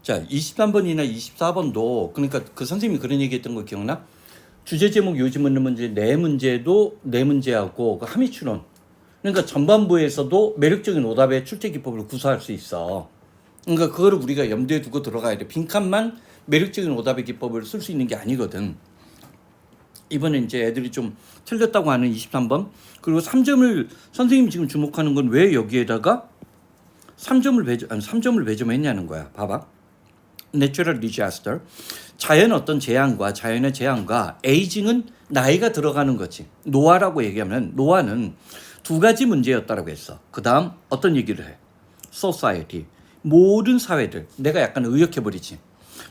자, 23번이나 24번도 그러니까 그 선생님이 그런 얘기했던 거 기억나? 주제 제목 요즘 묻는 문제 네 문제도 네 문제하고 그 함의 추론. 그러니까 전반부에서도 매력적인 오답의 출제 기법을 구사할 수 있어. 그러니까 그거를 우리가 염두에 두고 들어가야 돼. 빈칸만 매력적인 오답의 기법을 쓸 수 있는 게 아니거든. 이번에 이제 애들이 좀 틀렸다고 하는 23번. 그리고 3점을 선생님이 지금 주목하는 건 왜 여기에다가 3점을 배점했냐는 거야. 봐봐. Natural disaster. 자연 어떤 재앙과 자연의 재앙과 에이징은 나이가 들어가는 거지. 노화라고 얘기하면 노화는 두 가지 문제였다라고 했어. 그 다음 어떤 얘기를 해? Society. 모든 사회들. 내가 약간 의역해버리지.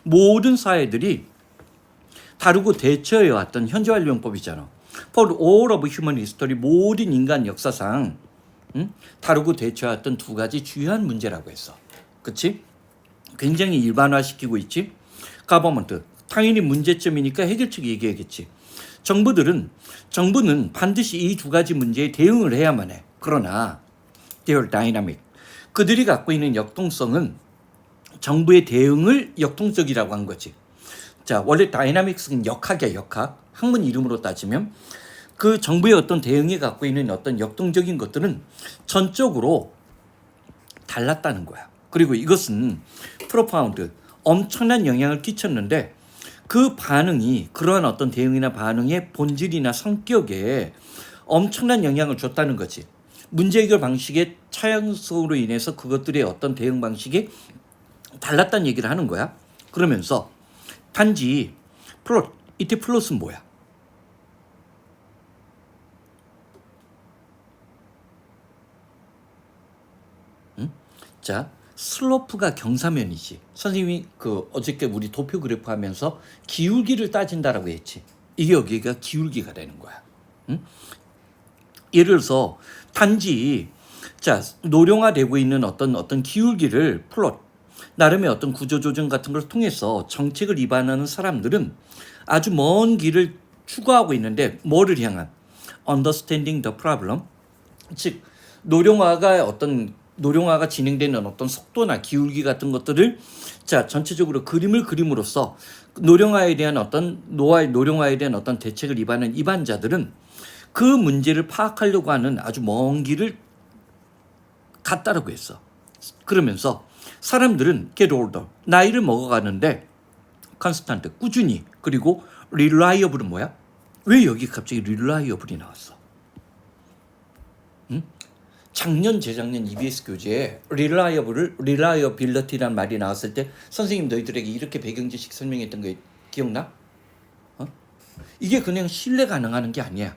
모든 사회들이 다루고 대처해왔던 현재완용법이잖아. For all of human history. 모든 인간 역사상 다루고 대처해왔던 두 가지 주요한 문제라고 했어. 그치? 굉장히 일반화시키고 있지. 가버먼트. 당연히 문제점이니까 해결책 얘기하겠지. 정부는 반드시 이 두 가지 문제에 대응을 해야만 해. 그러나 they are dynamic. 그들이 갖고 있는 역동성은 정부의 대응을 역동적이라고 한 거지. 자, 원래 다이나믹스는 역학이야, 역학. 학문 이름으로 따지면 그 정부의 어떤 대응이 갖고 있는 어떤 역동적인 것들은 전적으로 달랐다는 거야. 그리고 이것은 프로파운드, 엄청난 영향을 끼쳤는데 그 반응이 그러한 어떤 대응이나 반응의 본질이나 성격에 엄청난 영향을 줬다는 거지. 문제 해결 방식의 차양성으로 인해서 그것들의 어떤 대응 방식이 달랐다는 얘기를 하는 거야. 그러면서 단지 플롯, 이때 플롯은 뭐야? 응? 자, 슬로프가 경사면이지. 선생님이 그 어저께 우리 도표 그래프 하면서 기울기를 따진다라고 했지. 이게 여기가 기울기가 되는 거야. 응? 예를 들어서 단지 자 노령화되고 있는 어떤 기울기를 플롯 나름의 어떤 구조조정 같은 걸 통해서 정책을 위반하는 사람들은 아주 먼 길을 추구하고 있는데 뭐를 향한 understanding the problem 즉 노령화가 진행되는 어떤 속도나 기울기 같은 것들을 자 전체적으로 그림을 그림으로써 노령화에 대한 노령화에 대한 어떤 대책을 위반하는 위반자들은 그 문제를 파악하려고 하는 아주 먼 길을 갔다라고 했어. 그러면서 사람들은 get older, 나이를 먹어가는데 constant, 꾸준히, 그리고 reliable은 뭐야? 왜 여기 갑자기 reliable이 나왔어? 응? 작년, 재작년 EBS 교재에 reliability라는 말이 나왔을 때 선생님 너희들에게 이렇게 배경지식 설명했던 거 기억나? 이게 그냥 신뢰 가능한 게 아니야.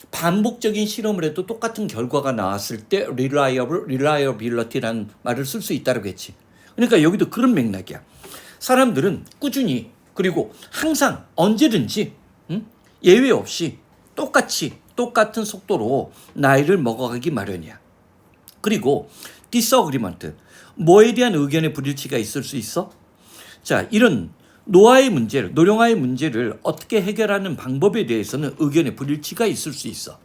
반복적인 실험을 해도 똑같은 결과가 나왔을 때 reliability라는 말을 쓸 수 있다고 했지. 그러니까 여기도 그런 맥락이야. 사람들은 꾸준히 그리고 항상 언제든지 예외 없이 똑같은 속도로 나이를 먹어가기 마련이야. 그리고 disagreement, 뭐에 대한 의견의 불일치가 있을 수 있어? 자, 이런 노령화의 문제를 어떻게 해결하는 방법에 대해서는 의견의 불일치가 있을 수 있어.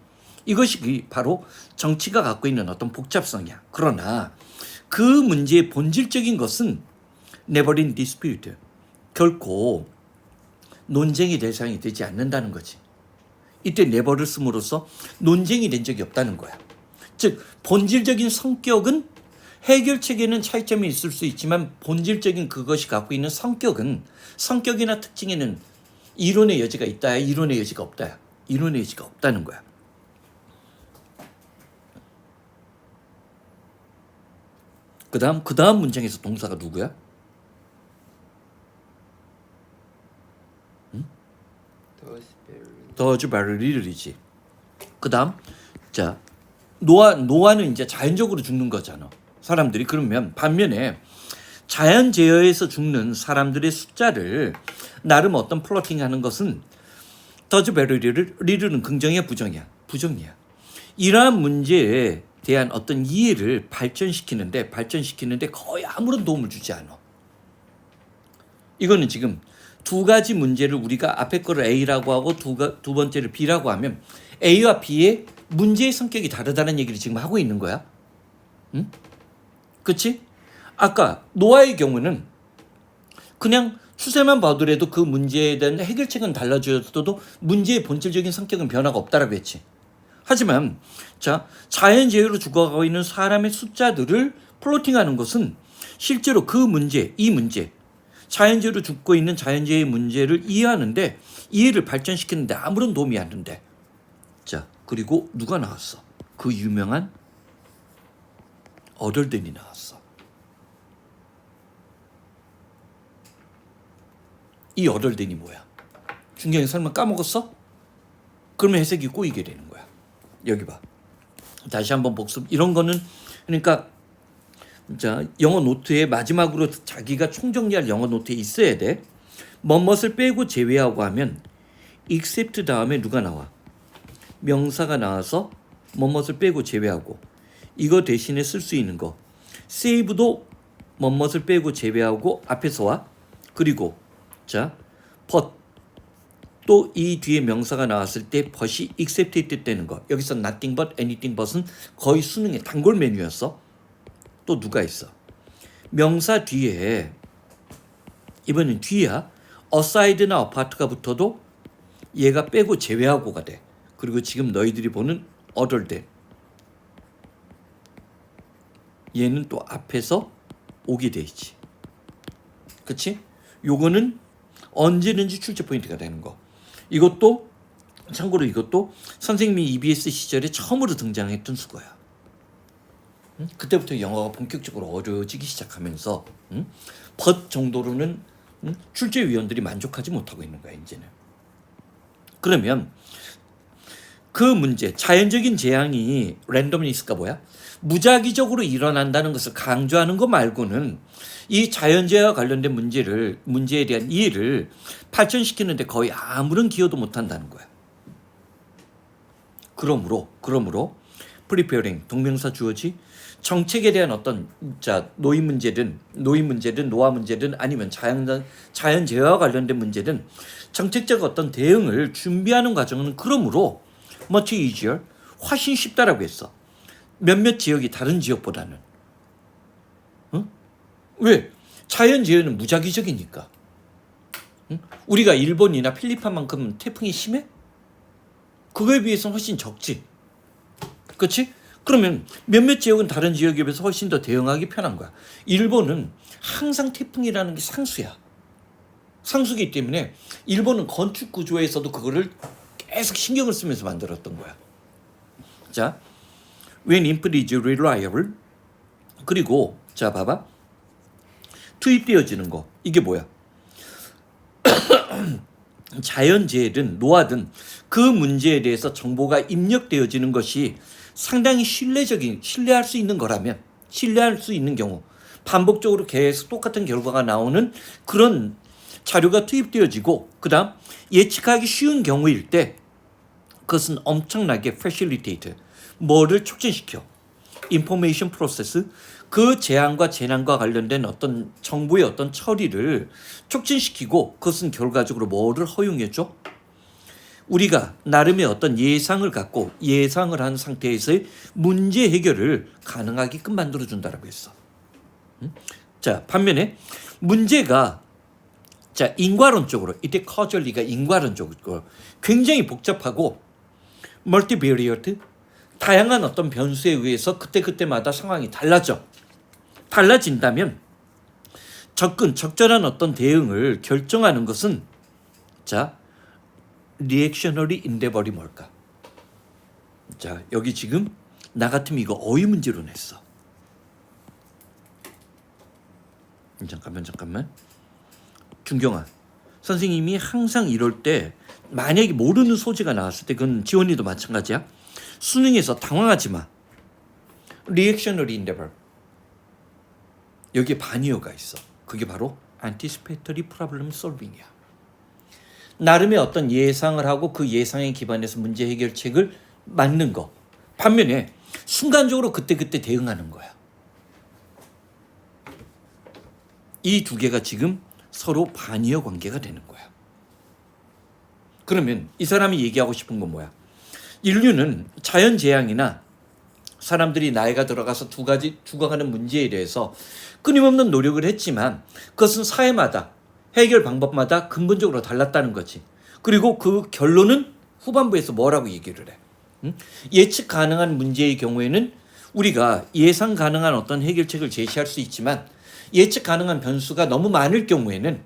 이것이 바로 정치가 갖고 있는 어떤 복잡성이야. 그러나 그 문제의 본질적인 것은 never in dispute. 결코 논쟁의 대상이 되지 않는다는 거지. 이때 never를 씀으로써 논쟁이 된 적이 없다는 거야. 즉 본질적인 성격은 해결책에는 차이점이 있을 수 있지만 본질적인 그것이 갖고 있는 성격이나 특징에는 이론의 여지가 있다야, 이론의 여지가 없다야. 이론의 여지가 없다는 거야. 그 다음 문장에서 동사가 누구야? 더즈 베리리지. 그 다음 자 노화는 이제 자연적으로 죽는 거잖아. 사람들이. 그러면 반면에 자연재해에서 죽는 사람들의 숫자를 나름 어떤 플로팅하는 것은 더즈 베리리는 긍정이야, 부정이야? 부정이야. 이러한 문제에 대한 어떤 이해를 발전시키는데 거의 아무런 도움을 주지 않아. 이거는 지금 두 가지 문제를 우리가 앞에 거를 A라고 하고 두 번째를 B라고 하면 A와 B의 문제의 성격이 다르다는 얘기를 지금 하고 있는 거야. 응? 그치? 아까 노아의 경우는 그냥 추세만 봐더라도 그 문제에 대한 해결책은 달라졌어도 문제의 본질적인 성격은 변화가 없다라고 했지. 하지만 자, 자연재해로 죽어가고 있는 사람의 숫자들을 플로팅하는 것은 실제로 그 문제, 이 문제, 자연재해로 죽고 있는 자연재해의 문제를 이해하는데, 이해를 발전시키는데 아무런 도움이 안 된대. 자, 그리고 누가 나왔어? 그 유명한 어덜덴이 나왔어. 이 어덜덴이 뭐야? 중경이 설마 까먹었어? 그러면 해석이 꼬이게 되는 거야. 여기 봐. 다시 한번 복습. 이런 거는 그러니까 자, 영어 노트에 마지막으로 자기가 총정리할 영어 노트에 있어야 돼. 뭐뭇을 빼고 제외하고 하면 except 다음에 누가 나와? 명사가 나와서 뭐뭇을 빼고 제외하고, 이거 대신에 쓸 수 있는 거 save도 뭐뭇을 빼고 제외하고 앞에서 와. 그리고 자, but 또 이 뒤에 명사가 나왔을 때 but이 except의 뜻 되는 거. 여기서 nothing but, anything but은 거의 수능의 단골 메뉴였어. 또 누가 있어? 명사 뒤에, 이번엔 뒤야, aside나 apart가 붙어도 얘가 빼고 제외하고가 돼. 그리고 지금 너희들이 보는 other than, 얘는 또 앞에서 오게 돼 있지. 그치? 요거는 언제든지 출제 포인트가 되는 거. 이것도 참고로 이것도 선생님이 EBS 시절에 처음으로 등장했던 수거야. 그때부터 영어가 본격적으로 어려워지기 시작하면서 벗 정도로는 출제위원들이 만족하지 못하고 있는 거야 이제는. 그러면 그 문제, 자연적인 재앙이 랜덤리스가 뭐야? 무작위적으로 일어난다는 것을 강조하는 거 말고는 이 자연재해와 관련된 문제에 대한 이해를 발전시키는데 거의 아무런 기여도 못한다는 거야. 그러므로 preparing 동명사 주어지, 정책에 대한 어떤 노인 문제든 노화 문제든 아니면 자연재해와 관련된 문제든 정책적 어떤 대응을 준비하는 과정은 그러므로 much easier, 훨씬 쉽다라고 했어. 몇몇 지역이 다른 지역보다는. 응? 왜? 자연재해는 무작위적이니까. 응? 우리가 일본이나 필리핀만큼 태풍이 심해? 그거에 비해서는 훨씬 적지. 그렇지? 그러면 몇몇 지역은 다른 지역에 비해서 훨씬 더 대응하기 편한 거야. 일본은 항상 태풍이라는 게 상수야. 상수기 때문에 일본은 건축 구조에서도 그거를 계속 신경을 쓰면서 만들었던 거야. 자, when input is reliable, 그리고 자 봐봐, 투입되어지는 거, 이게 뭐야? 자연재해든 노화든 그 문제에 대해서 정보가 입력되어지는 것이 상당히 신뢰할 수 있는 거라면, 신뢰할 수 있는 경우, 반복적으로 계속 똑같은 결과가 나오는 그런 자료가 투입되어지고, 그 다음 예측하기 쉬운 경우일 때 그것은 엄청나게 facilitate, 뭐를 촉진시켜? information process, 그 재앙과 재난과 관련된 어떤 정보의 어떤 처리를 촉진시키고, 그것은 결과적으로 뭐를 허용해줘? 우리가 나름의 어떤 예상을 갖고 예상을 한 상태에서의 문제 해결을 가능하게끔 만들어준다라고 했어. 자, 반면에 문제가 자 인과론적으로, 이때 causally 인과론적으로 굉장히 복잡하고 multivariate, 다양한 어떤 변수에 의해서 그때마다 상황이 달라진다면 적절한 어떤 대응을 결정하는 것은 자 리액셔너리 인데버리 뭘까? 자, 여기 지금 나 같으면 이거 어휘 문제로 냈어. 잠깐만. 준경아, 선생님이 항상 이럴 때 만약에 모르는 소재가 나왔을 때, 그건 지원이도 마찬가지야. 수능에서 당황하지 마. 리액셔너리 인데버, 여기에 반이어가 있어. 그게 바로 anticipatory problem solving이야. 나름의 어떤 예상을 하고 그 예상에 기반해서 문제 해결책을 만든 거. 반면에 순간적으로 그때 대응하는 거야. 이 두 개가 지금 서로 반이어 관계가 되는 거야. 그러면 이 사람이 얘기하고 싶은 건 뭐야? 인류는 자연재앙이나 사람들이 나이가 들어가서 죽어가는 문제에 대해서 끊임없는 노력을 했지만 그것은 사회마다 해결 방법마다 근본적으로 달랐다는 거지. 그리고 그 결론은 후반부에서 뭐라고 얘기를 해. 예측 가능한 문제의 경우에는 우리가 예상 가능한 어떤 해결책을 제시할 수 있지만 예측 가능한 변수가 너무 많을 경우에는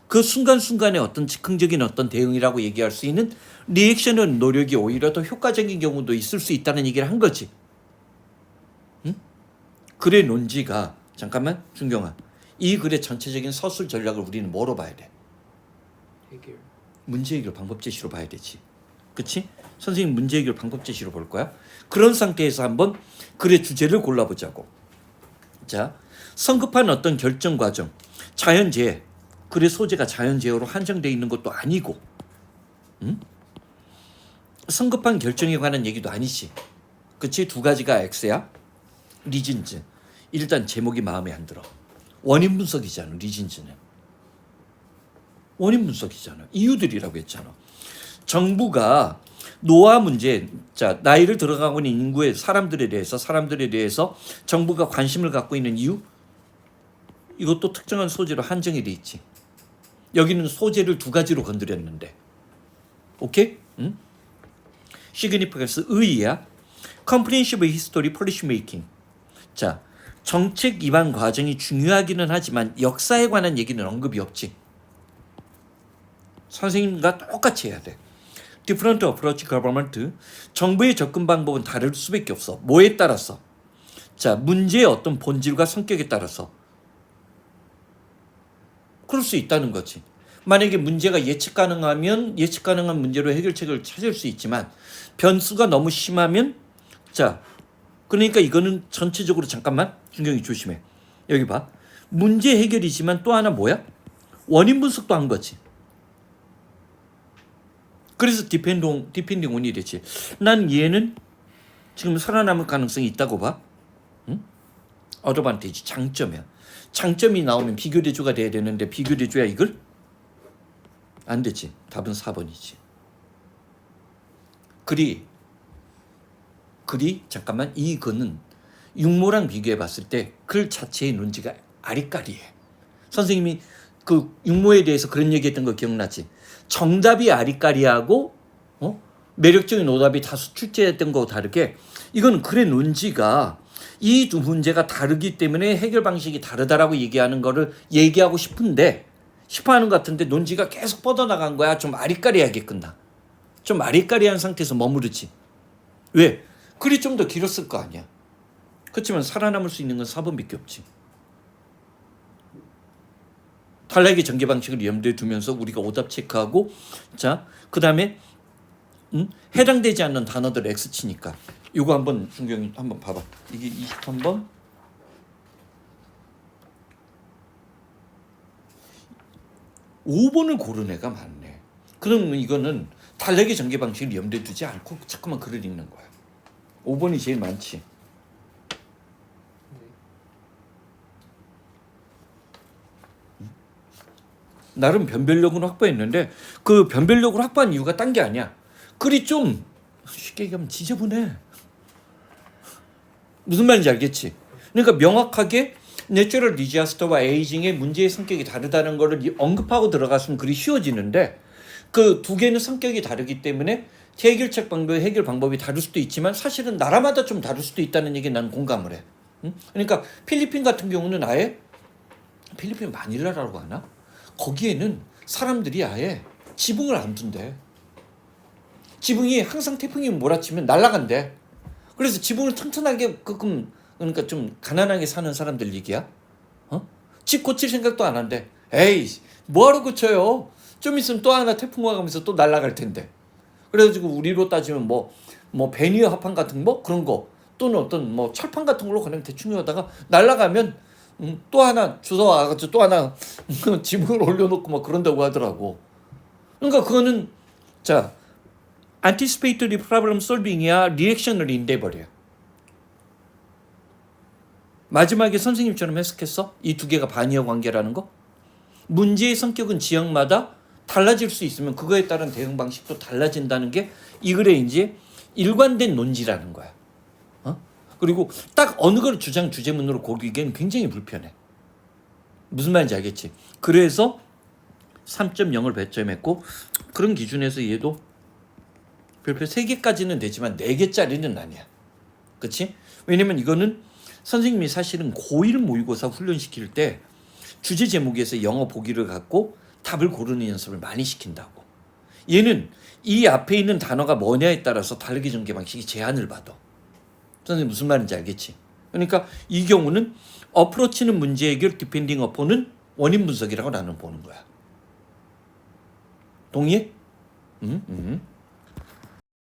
그 순간순간의 어떤 즉흥적인 어떤 대응이라고 얘기할 수 있는 리액션의 노력이 오히려 더 효과적인 경우도 있을 수 있다는 얘기를 한 거지. 글의 논지가 잠깐만 준경아, 이 글의 전체적인 서술 전략을 우리는 뭐로 봐야 돼? 해결. 문제 해결 방법 제시로 봐야 되지. 그치? 선생님 문제 해결 방법 제시로 볼 거야. 그런 상태에서 한번 글의 주제를 골라보자고. 자, 성급한 어떤 결정 과정, 자연재해, 글의 소재가 자연재해로 한정되어 있는 것도 아니고, 성급한 결정에 관한 얘기도 아니지. 그치? 두 가지가 X야. 리진즈. 일단 제목이 마음에 안 들어. 원인 분석이잖아. 리진즈는 원인 분석이잖아. 이유들이라고 했잖아. 정부가 노화 문제, 자, 나이를 들어가고 있는 인구의 사람들에 대해서 정부가 관심을 갖고 있는 이유, 이것도 특정한 소재로 한정이 돼 있지. 여기는 소재를 두 가지로 건드렸는데, 오케이? 응? 시그니피컨스 의의야. 컴프리hensive 히스토리 폴리시 메이킹. 자, 정책 입안 과정이 중요하기는 하지만 역사에 관한 얘기는 언급이 없지. 선생님과 똑같이 해야 돼. Different approach government. 정부의 접근 방법은 다를 수밖에 없어. 뭐에 따라서? 자, 문제의 어떤 본질과 성격에 따라서. 그럴 수 있다는 거지. 만약에 문제가 예측 가능하면 예측 가능한 문제로 해결책을 찾을 수 있지만 변수가 너무 심하면, 자, 그러니까 이거는 전체적으로 잠깐만 준경이 조심해. 여기 봐. 문제 해결이지만 또 하나 뭐야? 원인 분석도 한 거지. 그래서 디펜딩 온이 되지. 난 얘는 지금 살아남을 가능성이 있다고 봐. 응? 어드반테이지, 장점이야. 장점이 나오면 비교대조가 돼야 되는데 비교대조야 이걸? 안 되지. 답은 4번이지. 글이 잠깐만, 이 글은 육모랑 비교해 봤을 때 글 자체의 논지가 아리까리해. 선생님이 그 육모에 대해서 그런 얘기했던 거 기억나지? 정답이 아리까리하고 매력적인 오답이 다수 출제했던 거와 다르게 이건 글의 논지가 이 두 문제가 다르기 때문에 해결 방식이 다르다라고 얘기하는 거를 얘기하고 싶어하는 것 같은데 논지가 계속 뻗어나간 거야. 좀 아리까리하게 끝나. 좀 아리까리한 상태에서 머무르지. 왜? 글이 좀 더 길었을 거 아니야. 그렇지만 살아남을 수 있는 건 4번밖에 없지. 탈락의 전개 방식을 염두에 두면서 우리가 오답 체크하고, 자, 그 다음에 해당되지 않는 단어들 X치니까 이거 한번 준경이 한번 봐봐. 이게 23번. (5번을) 고른 애가 많네. 그러면 이거는 탈락의 전개 방식을 염두에 두지 않고 자꾸만 글을 읽는 거야. 5번이 제일 많지. 나름 변별력은 확보했는데 그 변별력을 확보한 이유가 딴 게 아니야. 글이 좀 쉽게 얘기하면 지저분해. 무슨 말인지 알겠지? 그러니까 명확하게 내추럴 디자스터와 에이징의 문제의 성격이 다르다는 거를 언급하고 들어갔으면 글이 쉬워지는데 그 두 개는 성격이 다르기 때문에 해결책 방법의 해결 방법이 다를 수도 있지만 사실은 나라마다 좀 다를 수도 있다는 얘기에 나는 공감을 해. 그러니까 필리핀 같은 경우는 아예 필리핀 마닐라라고 하나? 거기에는 사람들이 아예 지붕을 안 둔대. 지붕이 항상 태풍이 몰아치면 날아간대. 그래서 지붕을 튼튼하게 그러니까 좀 가난하게 사는 사람들 얘기야. 집 고칠 생각도 안 한대. 에이, 뭐하러 고쳐요? 좀 있으면 또 하나 태풍 와가면서 또 날아갈 텐데. 그래가지고 우리로 따지면 뭐 베니어 합판 같은 뭐 그런 거 또는 어떤 뭐 철판 같은 걸로 그냥 대충 하다가 날아가면 또 하나 주워와가지고 또 하나 지붕을 올려놓고 막 그런다고 하더라고. 그러니까 그거는 자 anticipatory problem solving이야, reactionary endeavor이야. 마지막에 선생님처럼 해석했어? 이 두 개가 반이어 관계라는 거? 문제의 성격은 지역마다 달라질 수 있으면 그거에 따른 대응 방식도 달라진다는 게 이 글의 이제 일관된 논지라는 거야. 그리고 딱 어느 걸 주제문으로 고르기에는 굉장히 불편해. 무슨 말인지 알겠지? 그래서 3.0을 배점했고 그런 기준에서 얘도 별표 3개까지는 되지만 4개짜리는 아니야. 그치? 왜냐면 이거는 선생님이 사실은 고1 모의고사 훈련시킬 때 주제 제목에서 영어 보기를 갖고 답을 고르는 연습을 많이 시킨다고. 얘는 이 앞에 있는 단어가 뭐냐에 따라서 다르게 전개 방식이 제한을 받아. 선생님 무슨 말인지 알겠지? 그러니까 이 경우는 어프로치는 문제 해결, 디펜딩 어폰은 원인 분석이라고 나는 보는 거야. 동의해?